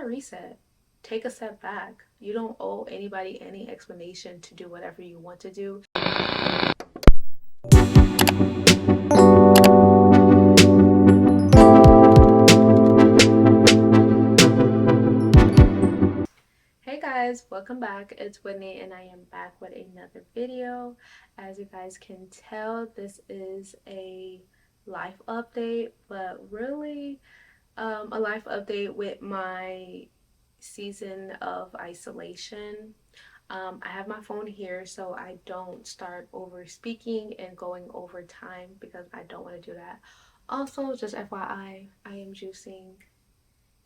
that reset. Take a step back. You don't owe anybody any explanation to do whatever you want to do. Hey guys, welcome back. It's Whitney and I am back with another video. As you guys can tell, this is a life update, but really a life update with my season of isolation. I have my phone here so I don't start over speaking and going over time because I don't want to do that. Also, just FYI, I am juicing.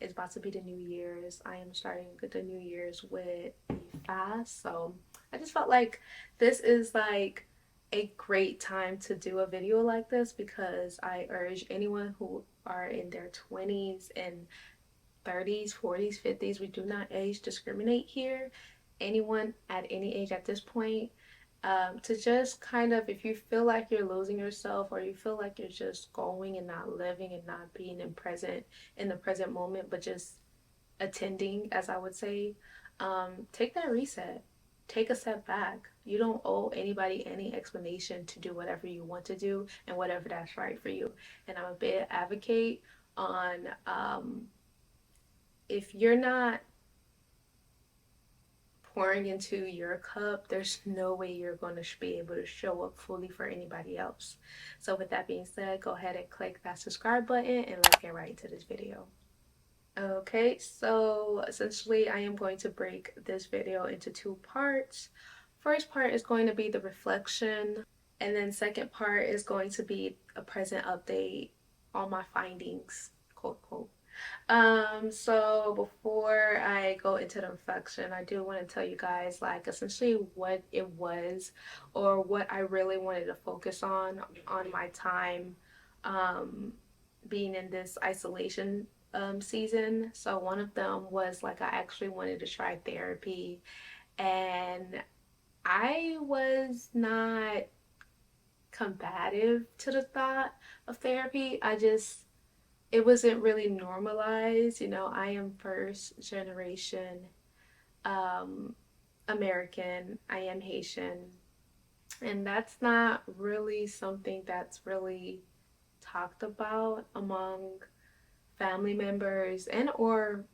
It's about to be the New Year's. I am starting the New Year's with a fast. So I just felt like this is like a great time to do a video like this because I urge anyone who are in their 20s and 30s, 40s, 50s, we do not age discriminate here. Anyone at any age at this point, to just kind of, if you feel like you're losing yourself or you feel like you're just going and not living and not being in the present moment, but just attending, as I would say, take that reset. Take a step back. You don't owe anybody any explanation to do whatever you want to do and whatever that's right for you. And I'm a big advocate on if you're not pouring into your cup, there's no way you're going to be able to show up fully for anybody else. So with that being said, go ahead and click that subscribe button and let's get right into this video. Okay, so essentially I am going to break this video into two parts. First part is going to be the reflection, and then second part is going to be a present update on my findings, quote quote. So before I go into the reflection, I do want to tell you guys like essentially what it was or what I really wanted to focus on my time being in this isolation season. So one of them was like I actually wanted to try therapy, and I was not combative to the thought of therapy. It wasn't really normalized. You know, I am first generation um, American, I am Haitian, and that's not really something that's really talked about among family members and or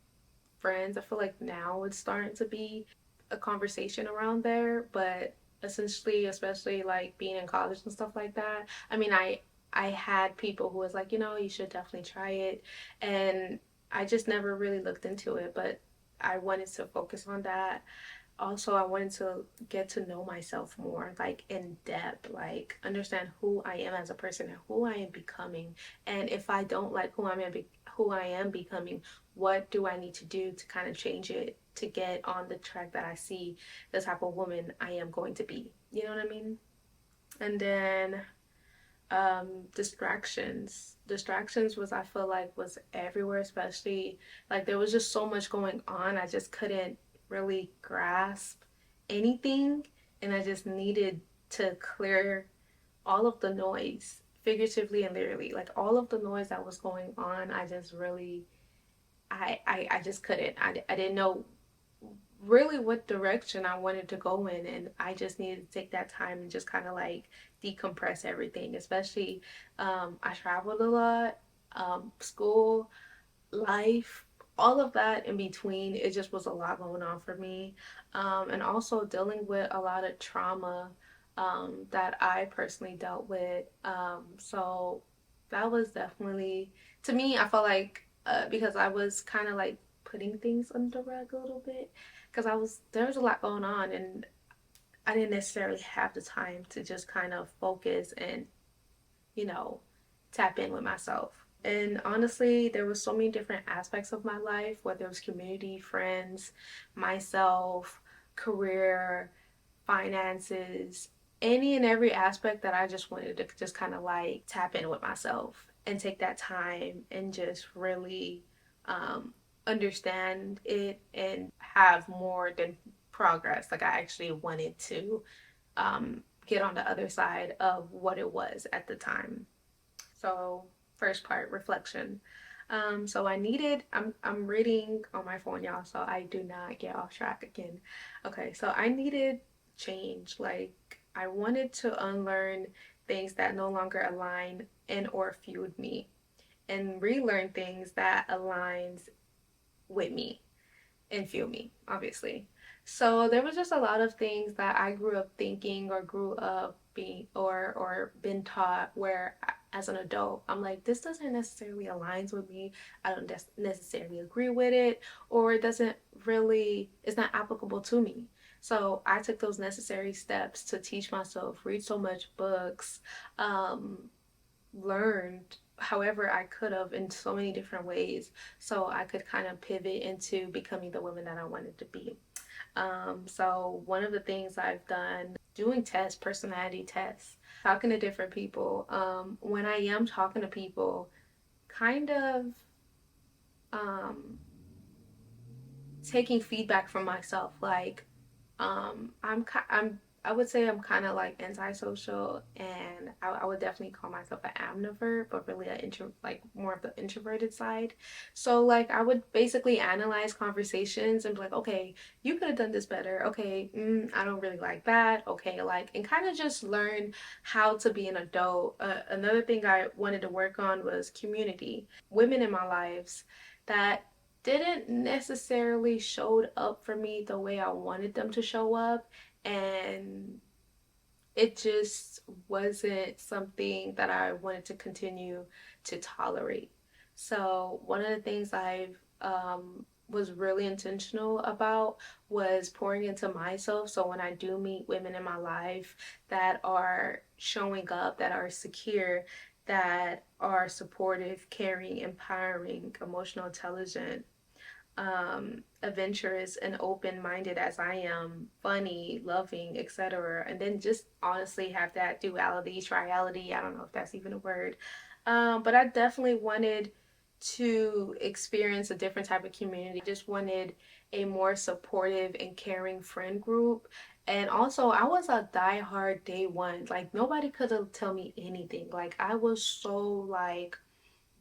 friends. I feel like now it's starting to be a conversation around there, but essentially, especially like being in college and stuff like that, I mean, I had people who was like, you know, you should definitely try it, and I just never really looked into it, but I wanted to focus on that. Also, I wanted to get to know myself more, like in depth, like understand who I am as a person and who I am becoming. And if I don't like who I am becoming, what do I need to do to kind of change it to get on the track that I see the type of woman I am going to be? You know what I mean? And then distractions was, I feel like, was everywhere, especially like there was just so much going on. I just couldn't really grasp anything, and I just needed to clear all of the noise, figuratively and literally, like all of the noise that was going on. I just really I just couldn't. I didn't know really what direction I wanted to go in, and I just needed to take that time and just kind of like decompress everything. Especially I traveled a lot, school, life, all of that in between. It just was a lot going on for me, and also dealing with a lot of trauma that I personally dealt with. So that was definitely, to me, I felt like because I was kind of like putting things under the rug a little bit because there was a lot going on, and I didn't necessarily have the time to just kind of focus and, you know, tap in with myself. And honestly, there was so many different aspects of my life, whether it was community, friends, myself, career, finances, any and every aspect that I just wanted to just kind of like tap in with myself and take that time and just really understand it and have more than progress. Like I actually wanted to get on the other side of what it was at the time. So first part, reflection. So I'm reading on my phone, y'all, so I do not get off track again. Okay, so I needed change. Like I wanted to unlearn things that no longer align and or fueled me and relearn things that aligns with me and fuel me, obviously. So there was just a lot of things that I grew up thinking or grew up being or been taught where as an adult I'm like, this doesn't necessarily aligns with me. I don't necessarily agree with it, or it doesn't really, it's not applicable to me. So I took those necessary steps to teach myself, read so much books, um, learned however I could have in so many different ways so I could kind of pivot into becoming the woman that I wanted to be. So one of the things I've done, doing tests, personality tests, talking to different people. When I am talking to people, kind of um, taking feedback from myself, like I would say I'm kind of like antisocial, and I would definitely call myself an amnivore, but really like more of the introverted side. So like I would basically analyze conversations and be like, okay, you could have done this better. Okay, I don't really like that. Okay, like, and kind of just learn how to be an adult. Another thing I wanted to work on was community. Women in my lives that didn't necessarily showed up for me the way I wanted them to show up, and it just wasn't something that I wanted to continue to tolerate. So one of the things I've was really intentional about was pouring into myself. So when I do meet women in my life that are showing up, that are secure, that are supportive, caring, empowering, emotional intelligent, adventurous and open-minded as I am, funny, loving, etc. And then just honestly have that duality, triality. I don't know if that's even a word. But I definitely wanted to experience a different type of community. I just wanted a more supportive and caring friend group. And also, I was a diehard day one. Like nobody could have tell me anything. Like I was so like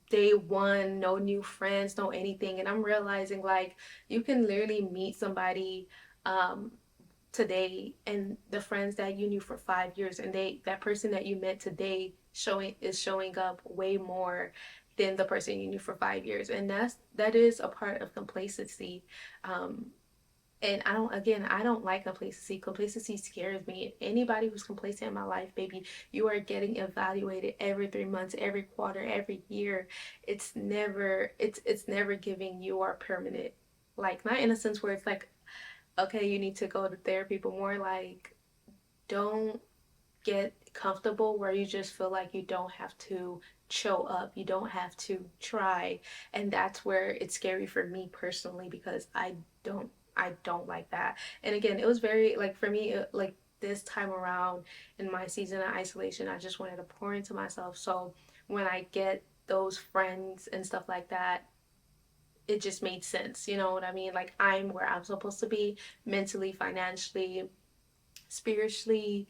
day one, no new friends, no anything. And I'm realizing like you can literally meet somebody um today and the friends that you knew for 5 years, and that person that you met today showing up way more than the person you knew for 5 years. And that is a part of complacency. um and I don't like complacency. Complacency scares me. Anybody who's complacent in my life, baby, you are getting evaluated every 3 months, every quarter, every year. It's never giving you are permanent. Like not in a sense where it's like, okay, you need to go to therapy, but more like don't get comfortable where you just feel like you don't have to show up, you don't have to try. And that's where it's scary for me personally, because don't I don't like that. And again, it was very like for me like this time around in my season of isolation, I just wanted to pour into myself. So when I get those friends and stuff like that, it just made sense. You know what I mean? Like I'm where I'm supposed to be mentally, financially, spiritually,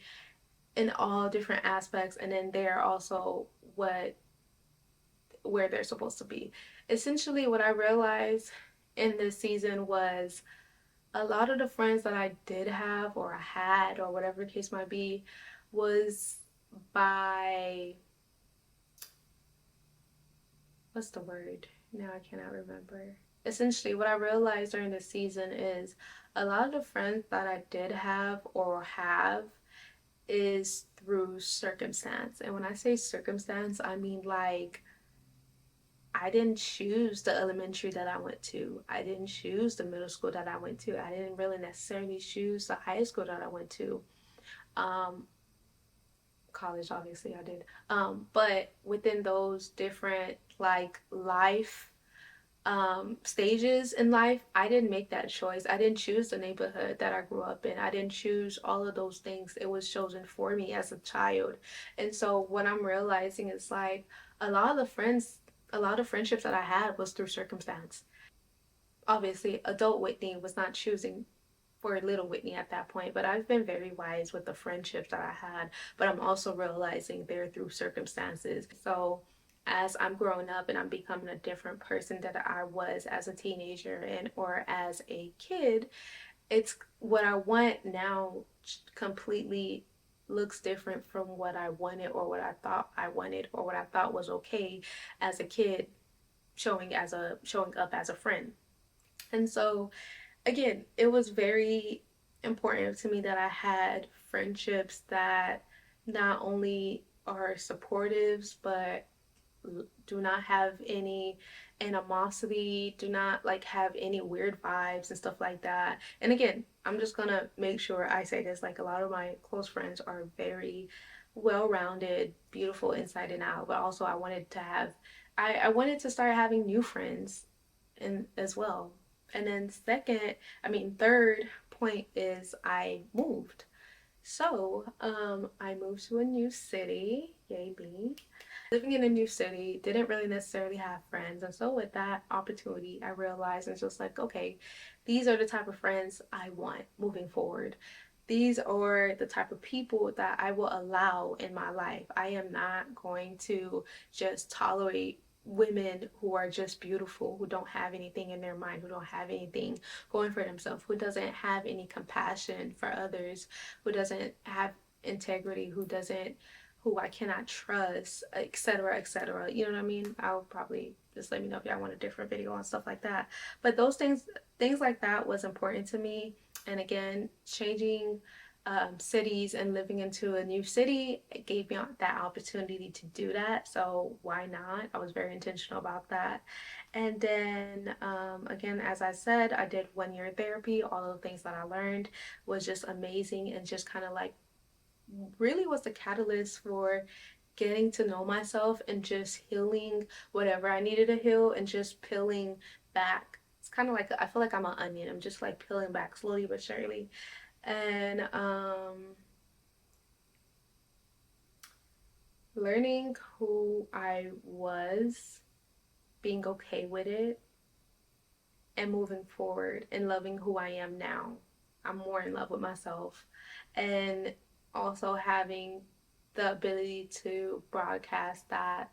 in all different aspects, and then they're also what where they're supposed to be. Essentially what I realized in this season was a lot of the friends that I did have or I had or whatever the case might be was by what's the word? Now I cannot remember. Essentially what I realized during this season is a lot of the friends that I did have or have is through circumstance. And when I say circumstance, I mean like I didn't choose the elementary that I went to. I didn't choose the middle school that I went to. I didn't really necessarily choose the high school that I went to. Um, College, obviously, I did. But within those different like life stages in life, I didn't make that choice. I didn't choose the neighborhood that I grew up in. I didn't choose all of those things. It was chosen for me as a child. And so what I'm realizing is like a lot of the friends, a lot of friendships that I had was through circumstance. Obviously, adult Whitney was not choosing for little Whitney at that point, but I've been very wise with the friendships that I had. But I'm also realizing they're through circumstances. So as I'm growing up and I'm becoming a different person that I was as a teenager and or as a kid, it's what I want now completely looks different from what I wanted or what I thought I wanted or what I thought was okay as a kid, showing up as a friend. And so again, it was very important to me that I had friendships that not only are supportives but do not have any animosity, do not like have any weird vibes and stuff like that. And again, I'm just gonna make sure I say this, like a lot of my close friends are very well-rounded, beautiful inside and out, but also I wanted to start having new friends and as well. And then third point is I moved. So, I moved to a new city. Yay me. Living in a new city, didn't really necessarily have friends. And so with that opportunity, I realized it's just like, okay, these are the type of friends I want moving forward. These are the type of people that I will allow in my life. I am not going to just tolerate women who are just beautiful, who don't have anything in their mind, who don't have anything going for themselves, who doesn't have any compassion for others, who doesn't have integrity, who I cannot trust, etc., etc. You know what I mean? I'll probably just let me know if y'all want a different video on stuff like that. But things like that was important to me. And again, changing cities and living into a new city, it gave me that opportunity to do that. So why not? I was very intentional about that. And then again, as I said, I did 1 year therapy. All of the things that I learned was just amazing and just kind of like really was the catalyst for getting to know myself and just healing whatever I needed to heal and just peeling back. It's kind of like I feel like I'm an onion. I'm just like peeling back slowly but surely. And learning who I was, being okay with it, and moving forward and loving who I am now. I'm more in love with myself. And also having the ability to broadcast that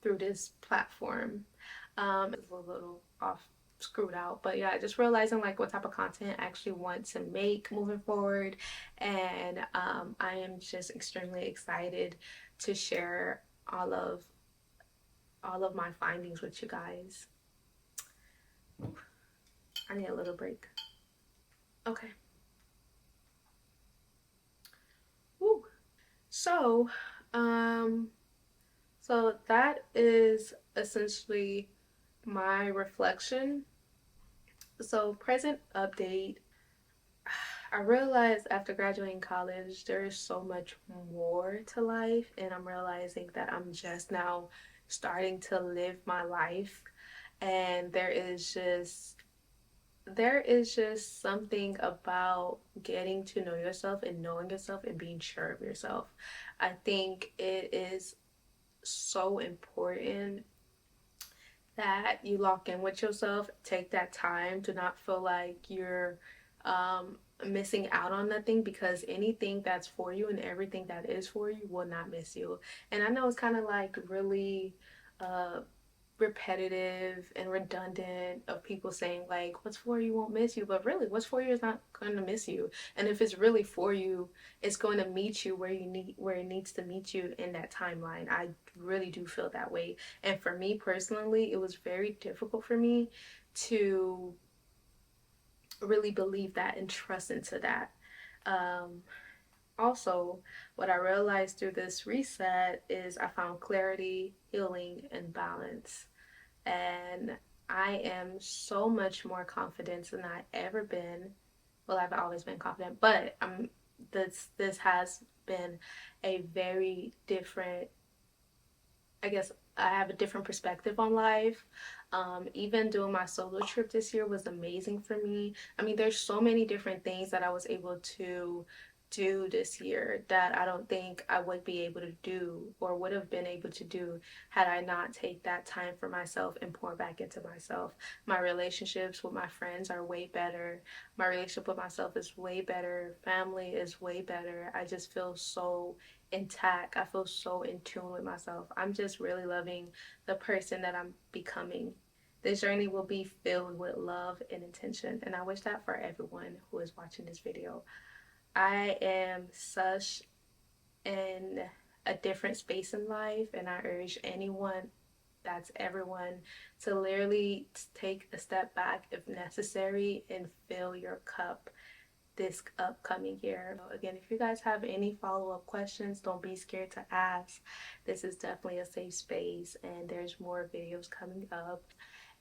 through this platform. It's a little off screwed out, but yeah, just realizing like what type of content I actually want to make moving forward. And I am just extremely excited to share all of my findings with you guys. I need a little break. Okay. Woo. So, um, so that is essentially my reflection. So, present update. I realized after graduating college, there is so much more to life, and I'm realizing that I'm just now starting to live my life, and there is just something about getting to know yourself and knowing yourself and being sure of yourself. I think it is so important that you lock in with yourself, take that time, to not feel like you're missing out on nothing, because anything that's for you and everything that is for you will not miss you. And I know it's kind of like really uh, repetitive and redundant of people saying like what's for you won't miss you, but really what's for you is not going to miss you. And if it's really for you, it's going to meet you where it needs to meet you in that timeline. I really do feel that way. And for me personally, it was very difficult for me to really believe that and trust into that. Also, what I realized through this reset is I found clarity, healing, and balance. And I am so much more confident than I've ever been. Well, I've always been confident, but this has been a very different, I guess I have a different perspective on life. Even doing my solo trip this year was amazing for me. I mean, there's so many different things that I was able to do this year that I don't think I would be able to do or would have been able to do had I not take that time for myself and pour back into myself. My relationships with my friends are way better. My relationship with myself is way better. Family is way better. I just feel so intact. I feel so in tune with myself. I'm just really loving the person that I'm becoming. This journey will be filled with love and intention, and I wish that for everyone who is watching this video. I am such in a different space in life, and I urge anyone, that's everyone, to literally take a step back if necessary and fill your cup this upcoming year. Again, if you guys have any follow-up questions, don't be scared to ask. This is definitely a safe space, and there's more videos coming up.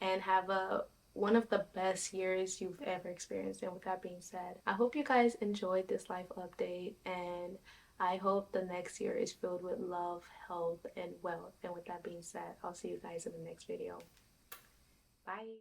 And have a one of the best years you've ever experienced. And with that being said, I hope you guys enjoyed this life update, and I hope the next year is filled with love, health, and wealth. And with that being said, I'll see you guys in the next video. Bye.